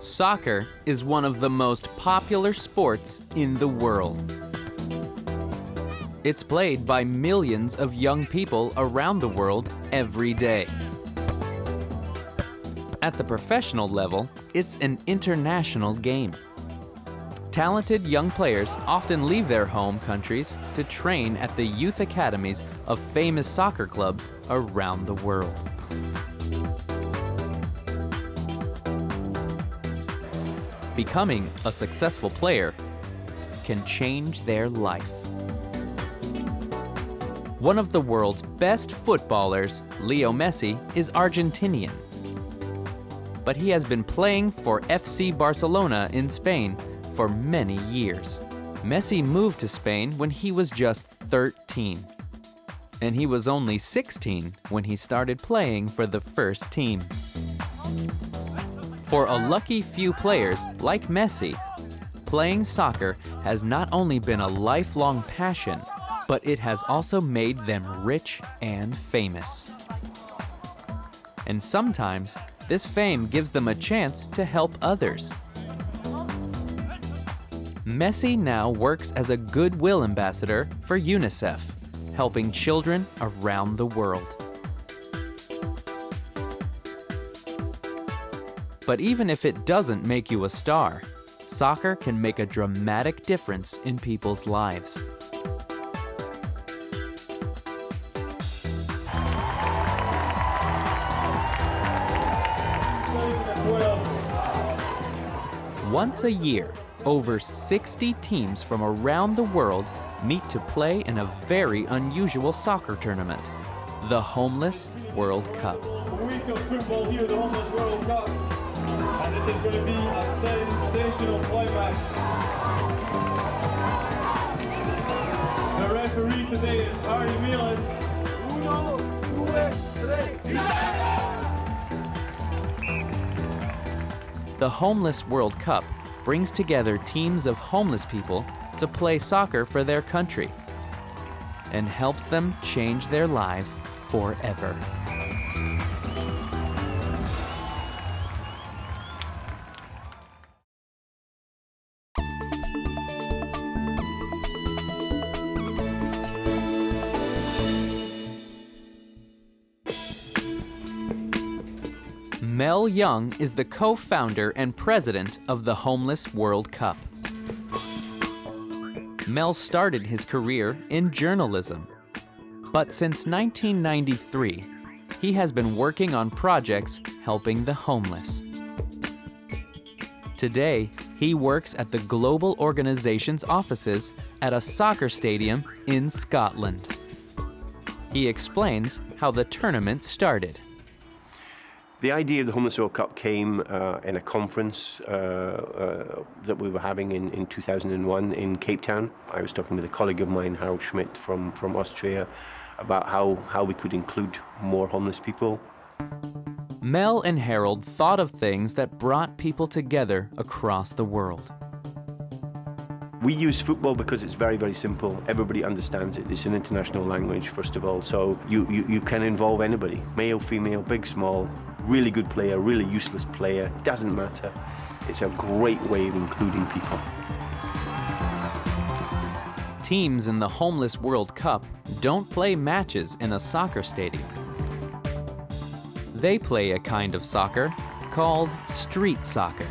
Soccer is one of the most popular sports in the world. It's played by millions of young people around the world every day. At the professional level, it's an international game. Talented young players often leave their home countries to train at the youth academies of famous soccer clubs around the world. Becoming a successful player can change their life. One of the world's best footballers, Leo Messi, is Argentinian. But he has been playing for FC Barcelona in Spain for many years. Messi moved to Spain when he was just 13. And he was only 16 when he started playing for the first team. For a lucky few players like Messi, playing soccer has not only been a lifelong passion, but it has also made them rich and famous. And sometimes, this fame gives them a chance to help others. Messi now works as a goodwill ambassador for UNICEF, helping children around the world. But even if it doesn't make you a star, soccer can make a dramatic difference in people's lives. Once a year, over 60 teams from around the world meet to play in a very unusual soccer tournament, the Homeless World Cup. A week of football here, the Homeless World Cup. And it is going to be a sensational climax. The referee today is Harry Milan. Uno, due, tres, The Homeless World Cup brings together teams of homeless people to play soccer for their country and helps them change their lives forever. Mel Young is the co-founder and president of the Homeless World Cup. Mel started his career in journalism, but since 1993, he has been working on projects helping the homeless. Today, he works at the global organization's offices at a soccer stadium in Scotland. He explains how the tournament started. The idea of the Homeless World Cup came in a conference that we were having in 2001 in Cape Town. I was talking with a colleague of mine, Harold Schmidt from Austria, about how we could include more homeless people. Mel and Harold thought of things that brought people together across the world. We use football because it's very, very simple. Everybody understands it. It's an international language, first of all, so you can involve anybody. Male, female, big, small, really good player, really useless player, doesn't matter. It's a great way of including people. Teams in the Homeless World Cup don't play matches in a soccer stadium. They play a kind of soccer called street soccer.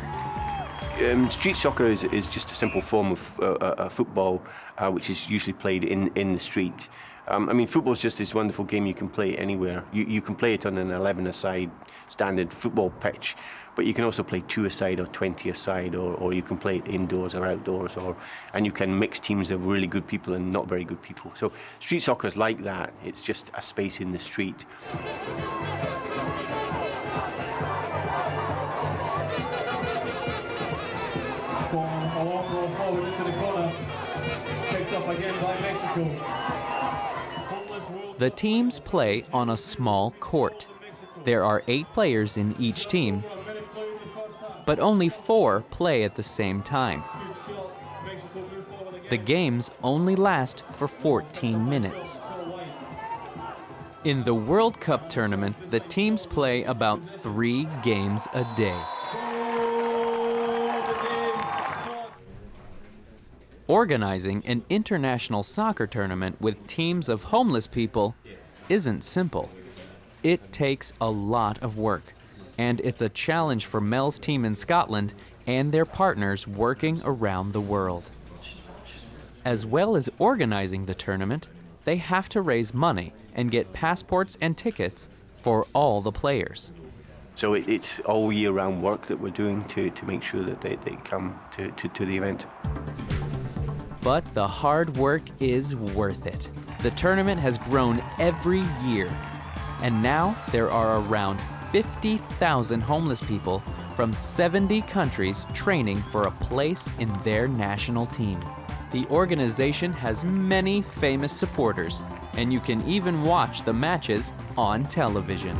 Street soccer is just a simple form of football, which is usually played in the street. I mean, football is just this wonderful game you can play anywhere. You can play it on an 11-a-side standard football pitch, but you can also play 2-a-side or 20-a-side, or you can play it indoors or outdoors, and you can mix teams of really good people and not very good people. So street soccer is like that. It's just a space in the street. A long ball forward into the corner. Picked up again by Mexico. The teams play on a small court. There are 8 players in each team, but only 4 play at the same time. The games only last for 14 minutes. In the World Cup tournament, the teams play about 3 games a day. Organizing an international soccer tournament with teams of homeless people isn't simple. It takes a lot of work, and it's a challenge for Mel's team in Scotland and their partners working around the world. As well as organizing the tournament, they have to raise money and get passports and tickets for all the players. So it's all year-round work that we're doing to make sure that they come to the event. But the hard work is worth it. The tournament has grown every year, and now there are around 50,000 homeless people from 70 countries training for a place in their national team. The organization has many famous supporters, and you can even watch the matches on television.